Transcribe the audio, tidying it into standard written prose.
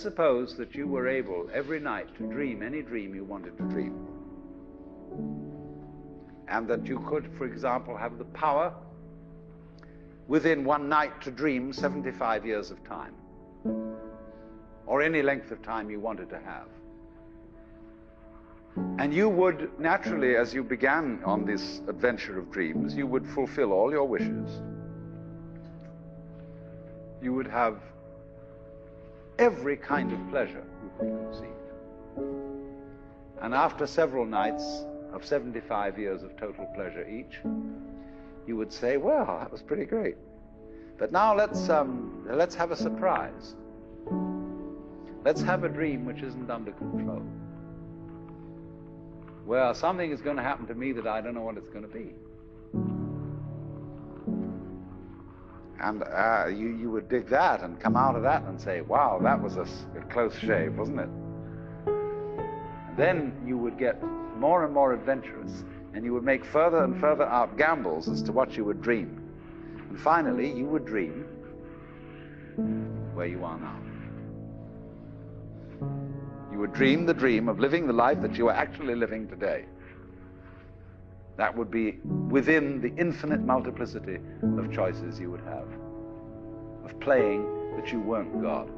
suppose that you were able every night to dream any dream you wanted to dream. And that you could, for example, have the power within one night to dream 75 years of time, or any length of time you wanted to have. And you would naturally, as you began on this adventure of dreams, you would fulfill all your wishes. You would have every kind of pleasure you could conceive. And after several nights of 75 years of total pleasure each, you would say, well, that was pretty great. But now let's have a surprise. Let's have a dream which isn't under control. Well, something is going to happen to me that I don't know what it's going to be. And you would dig that and come out of that and say, wow, that was a close shave, wasn't it? And then you would get more and more adventurous, and you would make further and further out gambles as to what you would dream. And finally, you would dream where you are now. You would dream the dream of living the life that you are actually living today. That would be within the infinite multiplicity of choices you would have, of playing that you weren't God.